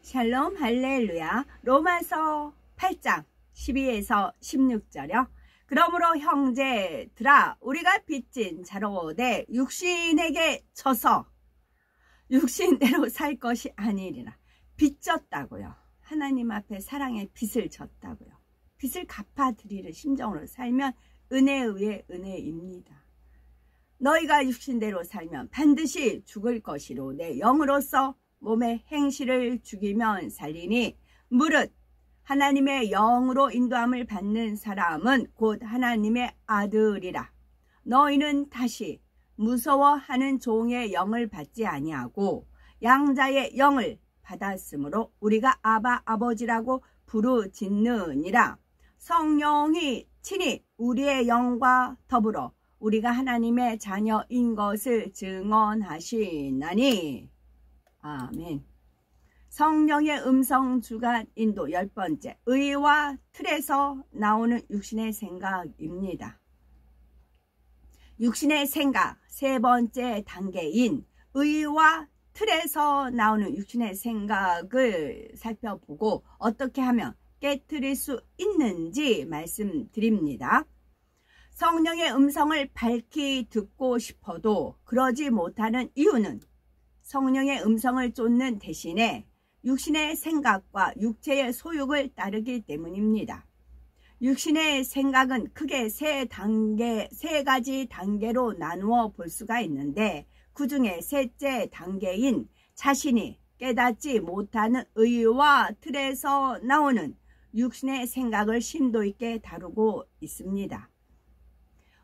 샬롬 할렐루야. 로마서 8장 12에서 16절이요. 그러므로 형제들아 우리가 빚진 자로 내 육신에게 져서 육신대로 살 것이 아니리라. 빚졌다고요. 하나님 앞에 사랑의 빚을 졌다고요. 빚을 갚아드리는 심정으로 살면 은혜에 의해 은혜입니다. 너희가 육신대로 살면 반드시 죽을 것이로 내 영으로서 몸의 행실을 죽이면 살리니 무릇 하나님의 영으로 인도함을 받는 사람은 곧 하나님의 아들이라. 너희는 다시 무서워하는 종의 영을 받지 아니하고 양자의 영을 받았으므로 우리가 아바 아버지라고 부르짖느니라. 성령이 친히 우리의 영과 더불어 우리가 하나님의 자녀인 것을 증언하시나니. 아멘. 성령의 음성 주간 인도 10번째, 의와 틀에서 나오는 육신의 생각입니다. 육신의 생각 세 번째 단계인 의와 틀에서 나오는 육신의 생각을 살펴보고 어떻게 하면 깨트릴 수 있는지 말씀드립니다. 성령의 음성을 밝히 듣고 싶어도 그러지 못하는 이유는 성령의 음성을 쫓는 대신에 육신의 생각과 육체의 소욕을 따르기 때문입니다. 육신의 생각은 크게 세 가지 단계로 나누어 볼 수가 있는데 그 중에 셋째 단계인 자신이 깨닫지 못하는 의와 틀에서 나오는 육신의 생각을 심도 있게 다루고 있습니다.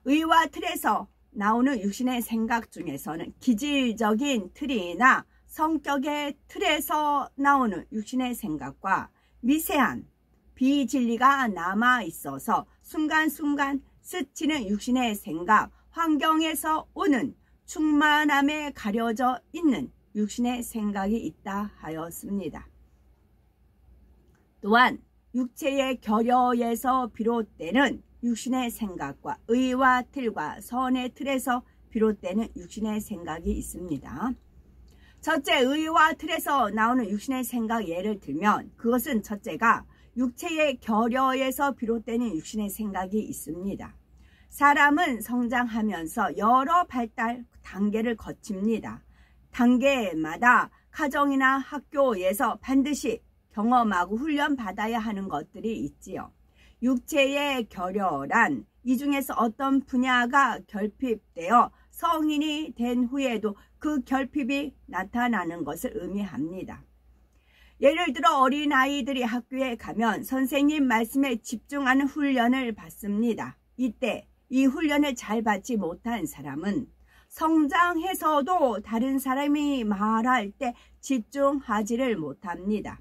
의와 틀에서 나오는 육신의 생각 중에서는 기질적인 틀이나 성격의 틀에서 나오는 육신의 생각과 미세한 비진리가 남아 있어서 순간순간 스치는 육신의 생각, 환경에서 오는 충만함에 가려져 있는 육신의 생각이 있다 하였습니다. 또한 육체의 결여에서 비롯되는 육신의 생각과 의와 틀과 선의 틀에서 비롯되는 육신의 생각이 있습니다. 첫째, 의와 틀에서 나오는 육신의 생각 예를 들면 그것은 첫째가 육체의 결여에서 비롯되는 육신의 생각이 있습니다. 사람은 성장하면서 여러 발달 단계를 거칩니다. 단계마다 가정이나 학교에서 반드시 경험하고 훈련받아야 하는 것들이 있지요. 육체의 결여란 이 중에서 어떤 분야가 결핍되어 성인이 된 후에도 그 결핍이 나타나는 것을 의미합니다. 예를 들어 어린아이들이 학교에 가면 선생님 말씀에 집중하는 훈련을 받습니다. 이때 이 훈련을 잘 받지 못한 사람은 성장해서도 다른 사람이 말할 때 집중하지를 못합니다.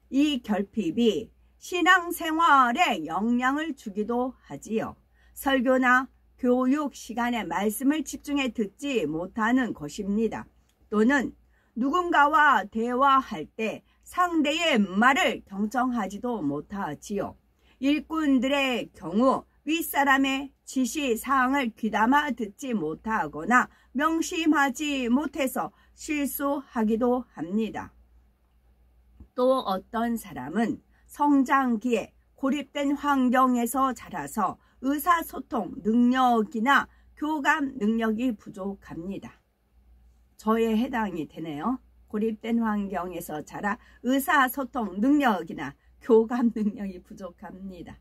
이 결핍이 신앙생활에 영향을 주기도 하지요. 설교나 교육 시간에 말씀을 집중해 듣지 못하는 것입니다. 또는 누군가와 대화할 때 상대의 말을 경청하지도 못하지요. 일꾼들의 경우 윗사람의 지시사항을 귀담아 듣지 못하거나 명심하지 못해서 실수하기도 합니다. 또 어떤 사람은 성장기에 고립된 환경에서 자라서 의사소통 능력이나 교감 능력이 부족합니다. 저에 해당이 되네요. 고립된 환경에서 자라 의사소통 능력이나 교감 능력이 부족합니다.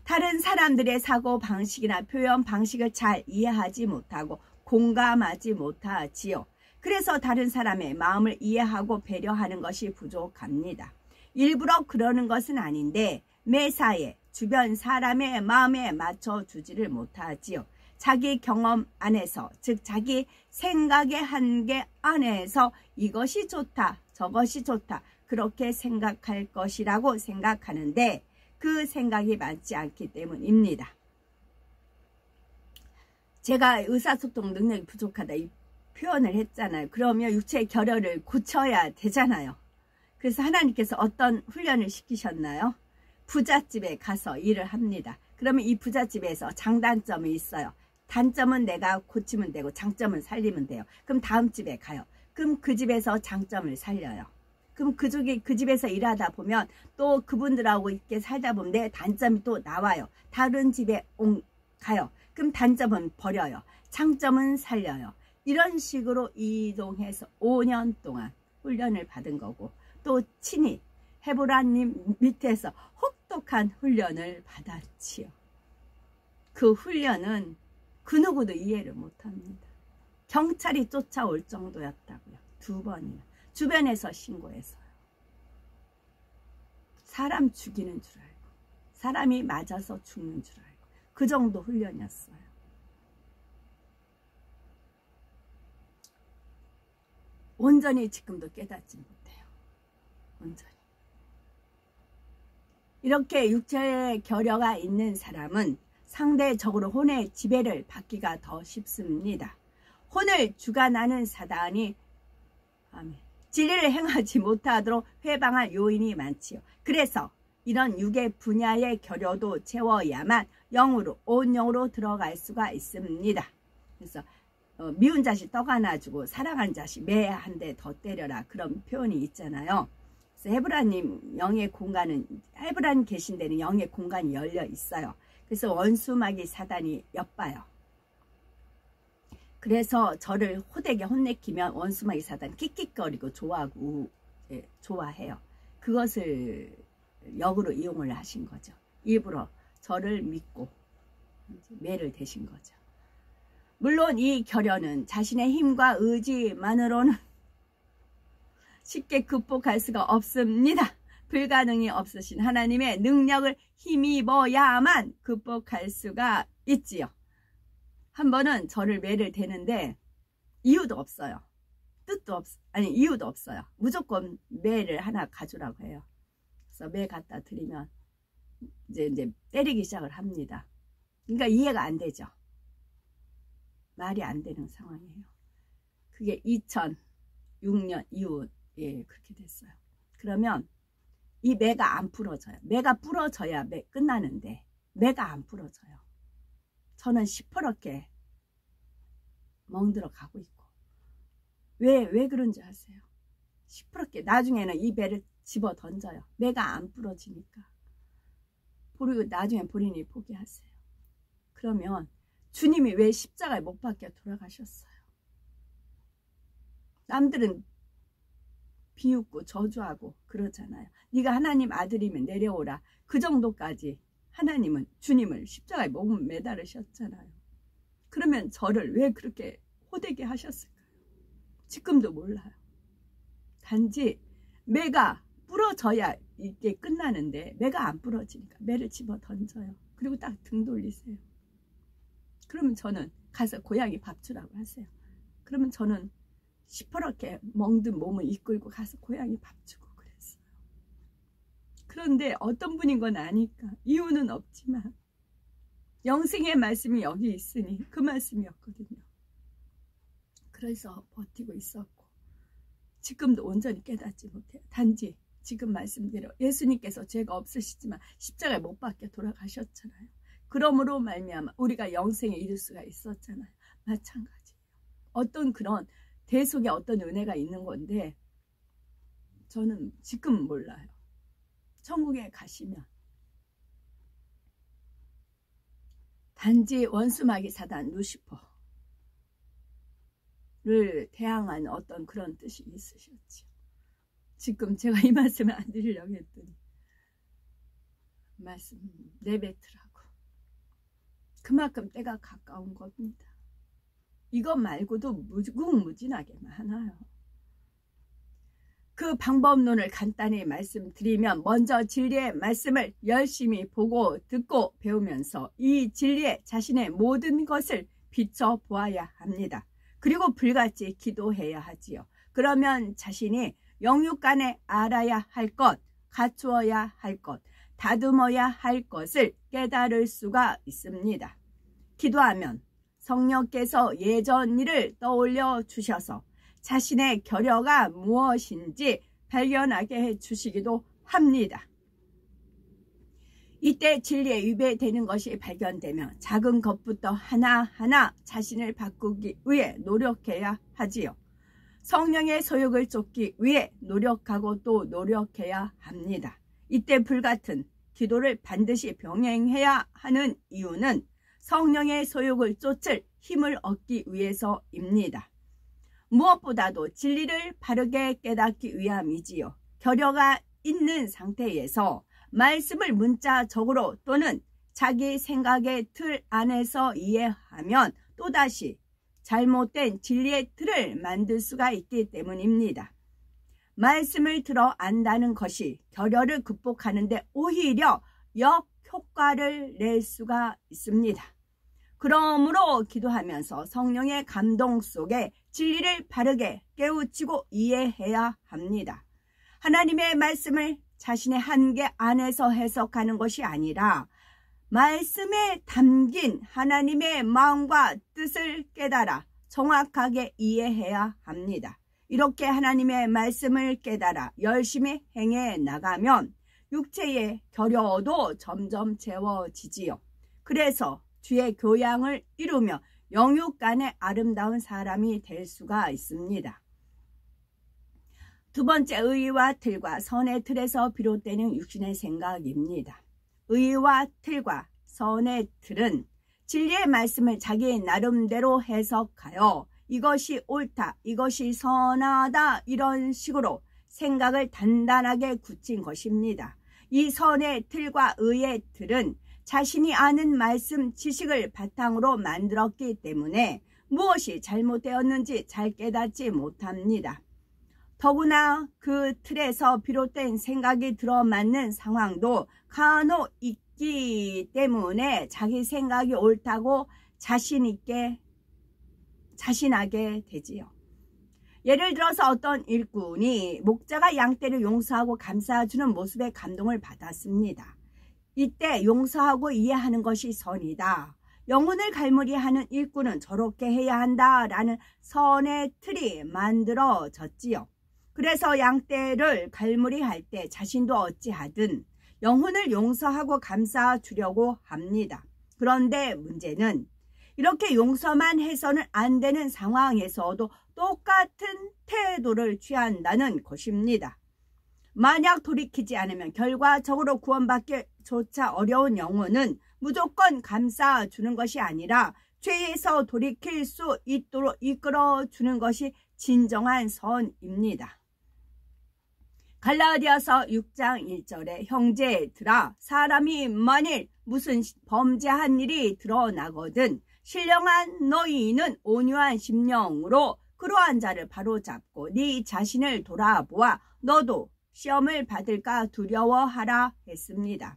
다른 사람들의 사고 방식이나 표현 방식을 잘 이해하지 못하고 공감하지 못하지요. 그래서 다른 사람의 마음을 이해하고 배려하는 것이 부족합니다. 일부러 그러는 것은 아닌데 매사에 주변 사람의 마음에 맞춰주지를 못하지요. 자기 경험 안에서, 즉 자기 생각의 한계 안에서 이것이 좋다, 저것이 좋다 그렇게 생각할 것이라고 생각하는데 그 생각이 맞지 않기 때문입니다. 제가 의사소통 능력이 부족하다 이 표현을 했잖아요. 그러면 육체의 결여를 고쳐야 되잖아요. 그래서 하나님께서 어떤 훈련을 시키셨나요? 부잣집에 가서 일을 합니다. 그러면 이 부잣집에서 장단점이 있어요. 단점은 내가 고치면 되고 장점은 살리면 돼요. 그럼 다음 집에 가요. 그럼 그 집에서 장점을 살려요. 그럼 그 집에서 일하다 보면 또 그분들하고 있게 살다 보면 내 단점이 또 나와요. 다른 집에 가요. 그럼 단점은 버려요. 장점은 살려요. 이런 식으로 이동해서 5년 동안 훈련을 받은 거고, 또 친히 헤브라님 밑에서 혹독한 훈련을 받았지요. 그 훈련은 그 누구도 이해를 못합니다. 경찰이 쫓아올 정도였다고요. 2번이나. 주변에서 신고했어요. 사람 죽이는 줄 알고, 사람이 맞아서 죽는 줄 알고, 그 정도 훈련이었어요. 온전히 지금도 깨닫지 못해요. 온전히. 이렇게 육체의 결여가 있는 사람은 상대적으로 혼의 지배를 받기가 더 쉽습니다. 혼을 주관하는 사단이 진리를 행하지 못하도록 회방할 요인이 많지요. 그래서 이런 육의 분야의 결여도 채워야만 영으로, 온 영으로 들어갈 수가 있습니다. 그래서 미운 자식 떡 하나 주고 사랑한 자식 매 한 대 더 때려라, 그런 표현이 있잖아요. 그래서 헤브라님 영의 공간은, 헤브라님 계신 데는 영의 공간이 열려 있어요. 그래서 원수마귀 사단이 엿봐요. 그래서 저를 호되게 혼내키면 원수마귀 사단 킥킥거리고 좋아하고, 좋아해요. 그것을 역으로 이용을 하신 거죠. 일부러 저를 믿고 매를 대신 거죠. 물론 이 결여는 자신의 힘과 의지만으로는 쉽게 극복할 수가 없습니다. 불가능이 없으신 하나님의 능력을 힘입어야만 극복할 수가 있지요. 한 번은 저를 매를 대는데 이유도 없어요. 이유도 없어요. 무조건 매를 하나 가져라고 해요. 그래서 매 갖다 드리면 이제 때리기 시작을 합니다. 그러니까 이해가 안 되죠. 말이 안 되는 상황이에요. 그게 2006년 이후에 그렇게 됐어요. 그러면 이 매가 안 부러져요. 매가 부러져야 끝나는데 매가 안 부러져요. 저는 시퍼렇게 멍들어 가고 있고. 왜 그런지 아세요? 시퍼렇게 나중에는 이 매를 집어 던져요. 매가 안 부러지니까. 그리고 나중에 본인이 포기하세요. 그러면 주님이 왜 십자가에 못 박혀 돌아가셨어요? 남들은 비웃고 저주하고 그러잖아요. 네가 하나님 아들이면 내려오라. 그 정도까지 하나님은 주님을 십자가에 못 매달으셨잖아요. 그러면 저를 왜 그렇게 호되게 하셨을까요? 지금도 몰라요. 단지 매가 부러져야 이게 끝나는데 매가 안 부러지니까 매를 집어 던져요. 그리고 딱 등 돌리세요. 그러면 저는 가서 고양이 밥 주라고 하세요. 그러면 저는 시퍼렇게 멍든 몸을 이끌고 가서 고양이 밥 주고 그랬어요. 그런데 어떤 분인 건 아니까 이유는 없지만 영생의 말씀이 여기 있으니 그 말씀이었거든요. 그래서 버티고 있었고 지금도 온전히 깨닫지 못해요. 단지 지금 말씀대로 예수님께서 죄가 없으시지만 십자가에 못 박혀 돌아가셨잖아요. 그러므로 말미암아 우리가 영생에 이를 수가 있었잖아요. 마찬가지예요. 어떤 그런 대속에 어떤 은혜가 있는 건데 저는 지금 몰라요. 천국에 가시면 단지 원수마귀 사단 루시퍼를 대항한 어떤 그런 뜻이 있으셨죠. 지금 제가 이 말씀을 안 드리려고 했더니 말씀 내뱉으라고. 그만큼 때가 가까운 겁니다. 이것 말고도 무궁무진하게 많아요. 그 방법론을 간단히 말씀드리면 먼저 진리의 말씀을 열심히 보고 듣고 배우면서 이 진리에 자신의 모든 것을 비춰보아야 합니다. 그리고 불같이 기도해야 하지요. 그러면 자신이 영육간에 알아야 할 것, 갖추어야 할 것, 다듬어야 할 것을 깨달을 수가 있습니다. 기도하면 성령께서 예전 일을 떠올려 주셔서 자신의 결여가 무엇인지 발견하게 해주시기도 합니다. 이때 진리에 위배되는 것이 발견되면 작은 것부터 하나하나 자신을 바꾸기 위해 노력해야 하지요. 성령의 소욕을 쫓기 위해 노력하고 또 노력해야 합니다. 이때 불같은 기도를 반드시 병행해야 하는 이유는 성령의 소욕을 쫓을 힘을 얻기 위해서입니다. 무엇보다도 진리를 바르게 깨닫기 위함이지요. 결여가 있는 상태에서 말씀을 문자적으로 또는 자기 생각의 틀 안에서 이해하면 또다시 잘못된 진리의 틀을 만들 수가 있기 때문입니다. 말씀을 들어 안다는 것이 결여를 극복하는데 오히려 역효과를 낼 수가 있습니다. 그러므로 기도하면서 성령의 감동 속에 진리를 바르게 깨우치고 이해해야 합니다. 하나님의 말씀을 자신의 한계 안에서 해석하는 것이 아니라 말씀에 담긴 하나님의 마음과 뜻을 깨달아 정확하게 이해해야 합니다. 이렇게 하나님의 말씀을 깨달아 열심히 행해 나가면 육체의 결여도 점점 채워지지요. 그래서 주의 교양을 이루며 영육간의 아름다운 사람이 될 수가 있습니다. 두 번째, 의와 틀과 선의 틀에서 비롯되는 육신의 생각입니다. 의와 틀과 선의 틀은 진리의 말씀을 자기 나름대로 해석하여 이것이 옳다, 이것이 선하다 이런 식으로 생각을 단단하게 굳힌 것입니다. 이 선의 틀과 의의 틀은 자신이 아는 말씀 지식을 바탕으로 만들었기 때문에 무엇이 잘못되었는지 잘 깨닫지 못합니다. 더구나 그 틀에서 비롯된 생각이 들어맞는 상황도 간혹 있기 때문에 자기 생각이 옳다고 자신하게 되지요. 예를 들어서 어떤 일꾼이 목자가 양떼를 용서하고 감싸주는 모습에 감동을 받았습니다. 이때 용서하고 이해하는 것이 선이다. 영혼을 갈무리하는 일꾼은 저렇게 해야 한다라는 선의 틀이 만들어졌지요. 그래서 양떼를 갈무리할 때 자신도 어찌하든 영혼을 용서하고 감싸주려고 합니다. 그런데 문제는 이렇게 용서만 해서는 안 되는 상황에서도 똑같은 태도를 취한다는 것입니다. 만약 돌이키지 않으면 결과적으로 구원받기조차 어려운 영혼은 무조건 감싸주는 것이 아니라 죄에서 돌이킬 수 있도록 이끌어주는 것이 진정한 선입니다. 갈라디아서 6장 1절에 형제들아, 사람이 만일 무슨 범죄한 일이 드러나거든 신령한 너희는 온유한 심령으로 그러한 자를 바로잡고 네 자신을 돌아보아 너도 시험을 받을까 두려워하라 했습니다.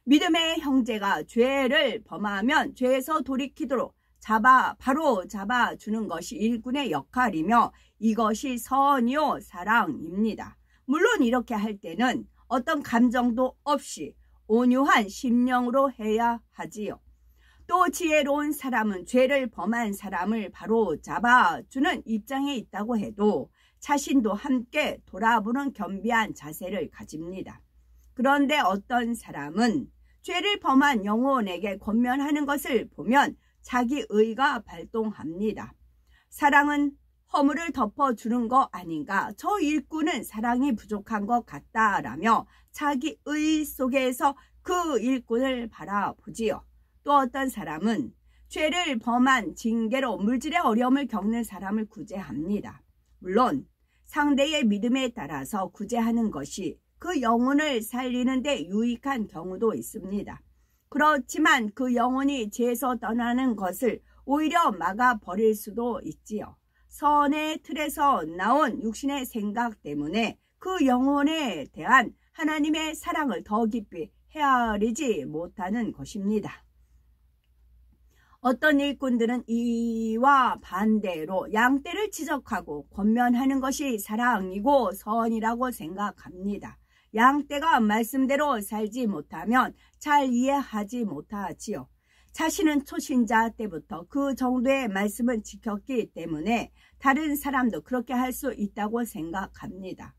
믿음의 형제가 죄를 범하면 죄에서 돌이키도록 바로 잡아주는 것이 일꾼의 역할이며 이것이 선이요 사랑입니다. 물론 이렇게 할 때는 어떤 감정도 없이 온유한 심령으로 해야 하지요. 또 지혜로운 사람은 죄를 범한 사람을 바로 잡아주는 입장에 있다고 해도 자신도 함께 돌아보는 겸비한 자세를 가집니다. 그런데 어떤 사람은 죄를 범한 영혼에게 권면하는 것을 보면 자기 의가 발동합니다. 사랑은 허물을 덮어주는 거 아닌가? 저 일꾼은 사랑이 부족한 것 같다라며 자기 의 속에서 그 일꾼을 바라보지요. 또 어떤 사람은 죄를 범한 징계로 물질의 어려움을 겪는 사람을 구제합니다. 물론 상대의 믿음에 따라서 구제하는 것이 그 영혼을 살리는 데 유익한 경우도 있습니다. 그렇지만 그 영혼이 죄에서 떠나는 것을 오히려 막아버릴 수도 있지요. 선의 틀에서 나온 육신의 생각 때문에 그 영혼에 대한 하나님의 사랑을 더 깊이 헤아리지 못하는 것입니다. 어떤 일꾼들은 이와 반대로 양떼를 지적하고 권면하는 것이 사랑이고 선이라고 생각합니다. 양떼가 말씀대로 살지 못하면 잘 이해하지 못하지요. 자신은 초신자 때부터 그 정도의 말씀을 지켰기 때문에 다른 사람도 그렇게 할 수 있다고 생각합니다.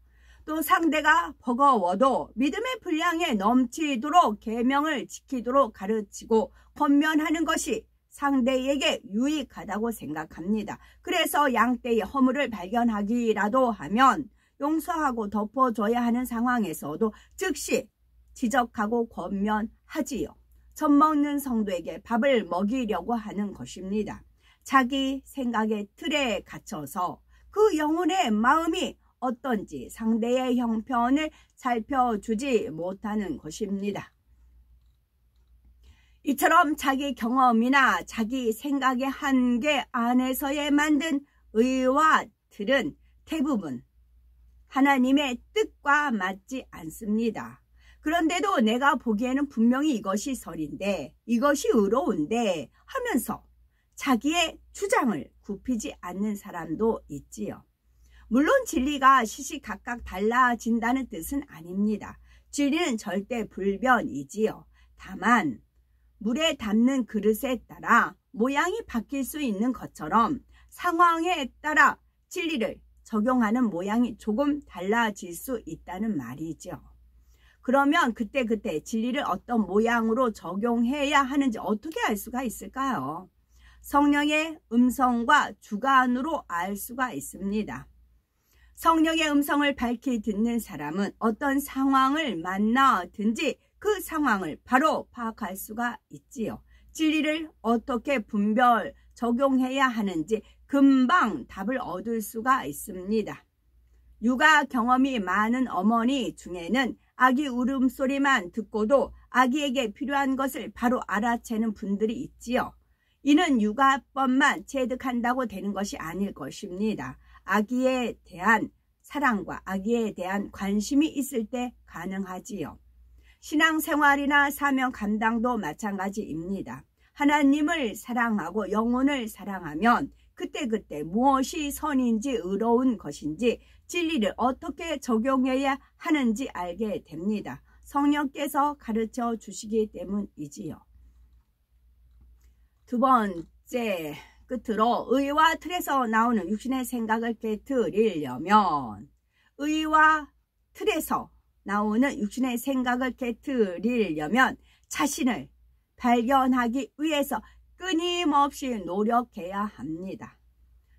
또 상대가 버거워도 믿음의 분량에 넘치도록 계명을 지키도록 가르치고 권면하는 것이 상대에게 유익하다고 생각합니다. 그래서 양떼의 허물을 발견하기라도 하면 용서하고 덮어줘야 하는 상황에서도 즉시 지적하고 권면하지요. 젖 먹는 성도에게 밥을 먹이려고 하는 것입니다. 자기 생각의 틀에 갇혀서 그 영혼의 마음이 어떤지 상대의 형편을 살펴주지 못하는 것입니다. 이처럼 자기 경험이나 자기 생각의 한계 안에서의 만든 의와 틀은 대부분 하나님의 뜻과 맞지 않습니다. 그런데도 내가 보기에는 분명히 이것이 설인데, 이것이 의로운데 하면서 자기의 주장을 굽히지 않는 사람도 있지요. 물론 진리가 시시각각 달라진다는 뜻은 아닙니다. 진리는 절대 불변이지요. 다만 물에 담는 그릇에 따라 모양이 바뀔 수 있는 것처럼 상황에 따라 진리를 적용하는 모양이 조금 달라질 수 있다는 말이죠. 그러면 그때그때 진리를 어떤 모양으로 적용해야 하는지 어떻게 알 수가 있을까요? 성령의 음성과 주관으로 알 수가 있습니다. 성령의 음성을 밝히 듣는 사람은 어떤 상황을 만나든지 그 상황을 바로 파악할 수가 있지요. 진리를 어떻게 분별, 적용해야 하는지 금방 답을 얻을 수가 있습니다. 육아 경험이 많은 어머니 중에는 아기 울음소리만 듣고도 아기에게 필요한 것을 바로 알아채는 분들이 있지요. 이는 육아법만 체득한다고 되는 것이 아닐 것입니다. 아기에 대한 사랑과 아기에 대한 관심이 있을 때 가능하지요. 신앙생활이나 사명 감당도 마찬가지입니다. 하나님을 사랑하고 영혼을 사랑하면 그때그때 무엇이 선인지 의로운 것인지 진리를 어떻게 적용해야 하는지 알게 됩니다. 성령께서 가르쳐 주시기 때문이지요. 두 번째, 끝으로 의와 틀에서 나오는 육신의 생각을 깨트리려면 의와 틀에서 나오는 육신의 생각을 깨트리려면 자신을 발견하기 위해서 끊임없이 노력해야 합니다.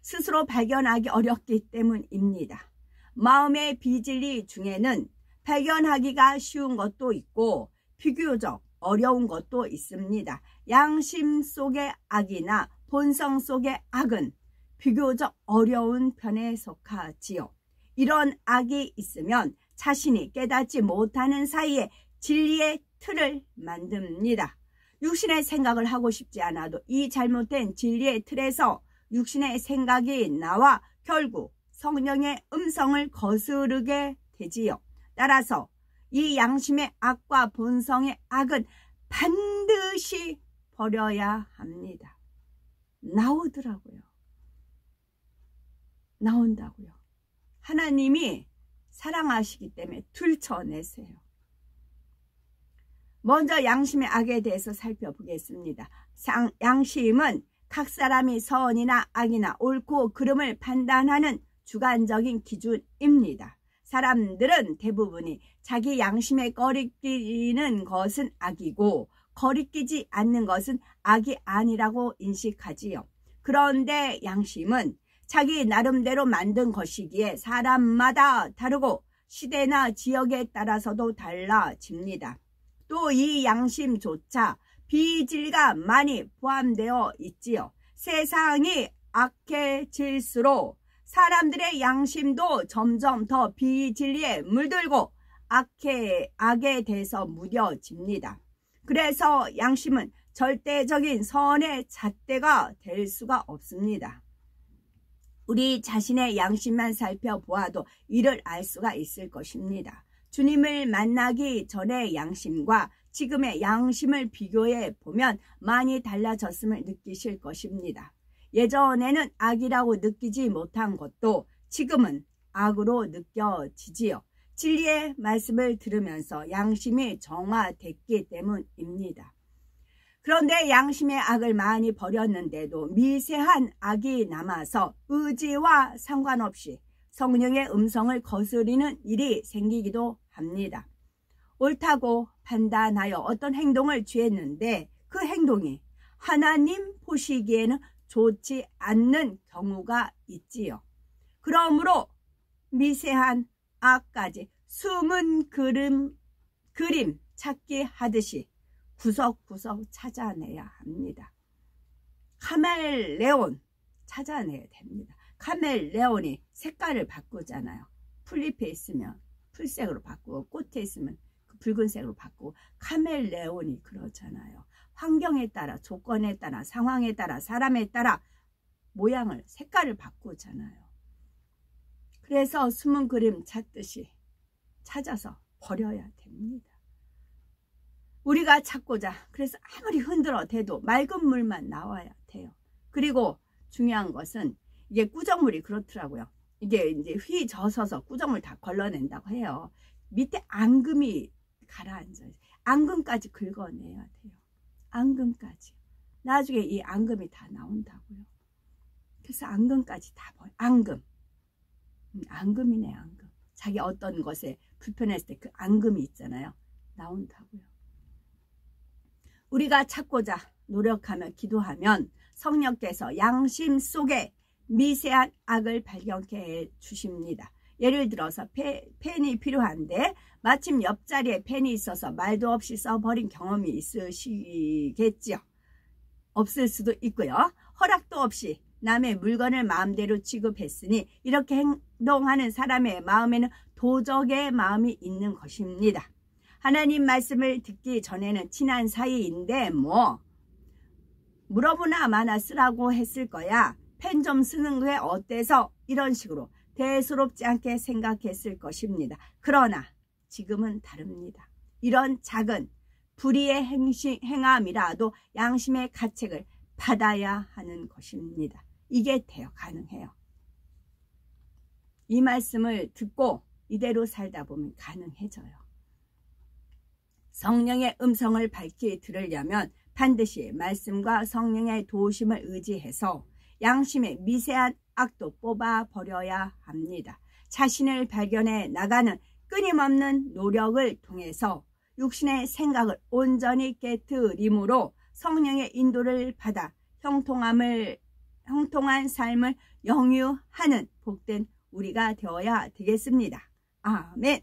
스스로 발견하기 어렵기 때문입니다. 마음의 비진리 중에는 발견하기가 쉬운 것도 있고 비교적 어려운 것도 있습니다. 양심 속의 악이나 본성 속의 악은 비교적 어려운 편에 속하지요. 이런 악이 있으면 자신이 깨닫지 못하는 사이에 진리의 틀을 만듭니다. 육신의 생각을 하고 싶지 않아도 이 잘못된 진리의 틀에서 육신의 생각이 나와 결국 성령의 음성을 거스르게 되지요. 따라서 이 양심의 악과 본성의 악은 반드시 버려야 합니다. 나오더라고요. 나온다고요. 하나님이 사랑하시기 때문에 들춰내세요. 먼저 양심의 악에 대해서 살펴보겠습니다. 양심은 각 사람이 선이나 악이나 옳고 그름을 판단하는 주관적인 기준입니다. 사람들은 대부분이 자기 양심에 거리끼는 것은 악이고 거리끼지 않는 것은 악이 아니라고 인식하지요. 그런데 양심은 자기 나름대로 만든 것이기에 사람마다 다르고 시대나 지역에 따라서도 달라집니다. 또 이 양심조차 비진리가 많이 포함되어 있지요. 세상이 악해질수록 사람들의 양심도 점점 더 비진리에 물들고 악에 대해서 무뎌집니다. 그래서 양심은 절대적인 선의 잣대가 될 수가 없습니다. 우리 자신의 양심만 살펴보아도 이를 알 수가 있을 것입니다. 주님을 만나기 전의 양심과 지금의 양심을 비교해 보면 많이 달라졌음을 느끼실 것입니다. 예전에는 악이라고 느끼지 못한 것도 지금은 악으로 느껴지지요. 진리의 말씀을 들으면서 양심이 정화됐기 때문입니다. 그런데 양심의 악을 많이 버렸는데도 미세한 악이 남아서 의지와 상관없이 성령의 음성을 거스리는 일이 생기기도 합니다. 옳다고 판단하여 어떤 행동을 취했는데 그 행동이 하나님 보시기에는 좋지 않는 경우가 있지요. 그러므로 미세한 악까지 숨은 그림 찾기 하듯이 구석구석 찾아내야 합니다. 카멜레온 찾아내야 됩니다. 카멜레온이 색깔을 바꾸잖아요. 풀잎에 있으면 풀색으로 바꾸고 꽃에 있으면 붉은색으로 바꾸고 카멜레온이 그러잖아요. 환경에 따라, 조건에 따라, 상황에 따라, 사람에 따라 모양을, 색깔을 바꾸잖아요. 그래서 숨은 그림 찾듯이 찾아서 버려야 됩니다. 우리가 찾고자, 그래서 아무리 흔들어 대도 맑은 물만 나와야 돼요. 그리고 중요한 것은 이게 꾸정물이 그렇더라고요. 이게 이제 휘 젖어서 꾸정물 다 걸러낸다고 해요. 밑에 앙금이 가라앉아요. 앙금까지 긁어내야 돼요. 앙금까지. 나중에 이 앙금이 다 나온다고요. 그래서 앙금까지 다 버려. 앙금. 앙금이네, 앙금. 자기 어떤 것에 불편했을 때 그 앙금이 있잖아요. 나온다고요. 우리가 찾고자 노력하며 기도하면 성령께서 양심 속에 미세한 악을 발견케 해 주십니다. 예를 들어서 펜이 필요한데 마침 옆자리에 펜이 있어서 말도 없이 써버린 경험이 있으시겠지요. 없을 수도 있고요. 허락도 없이 남의 물건을 마음대로 취급했으니 이렇게 행동하는 사람의 마음에는 도적의 마음이 있는 것입니다. 하나님 말씀을 듣기 전에는 친한 사이인데 뭐 물어보나 마나 쓰라고 했을 거야. 펜 좀 쓰는 게 어때서? 이런 식으로 대수롭지 않게 생각했을 것입니다. 그러나 지금은 다릅니다. 이런 작은 불의의 행함이라도 양심의 가책을 받아야 하는 것입니다. 이게 가능해요. 이 말씀을 듣고 이대로 살다 보면 가능해져요. 성령의 음성을 밝히 들으려면 반드시 말씀과 성령의 도우심을 의지해서 양심의 미세한 악도 뽑아버려야 합니다. 자신을 발견해 나가는 끊임없는 노력을 통해서 육신의 생각을 온전히 깨트림으로 성령의 인도를 받아 형통한 삶을 영유하는 복된 우리가 되어야 되겠습니다. 아멘.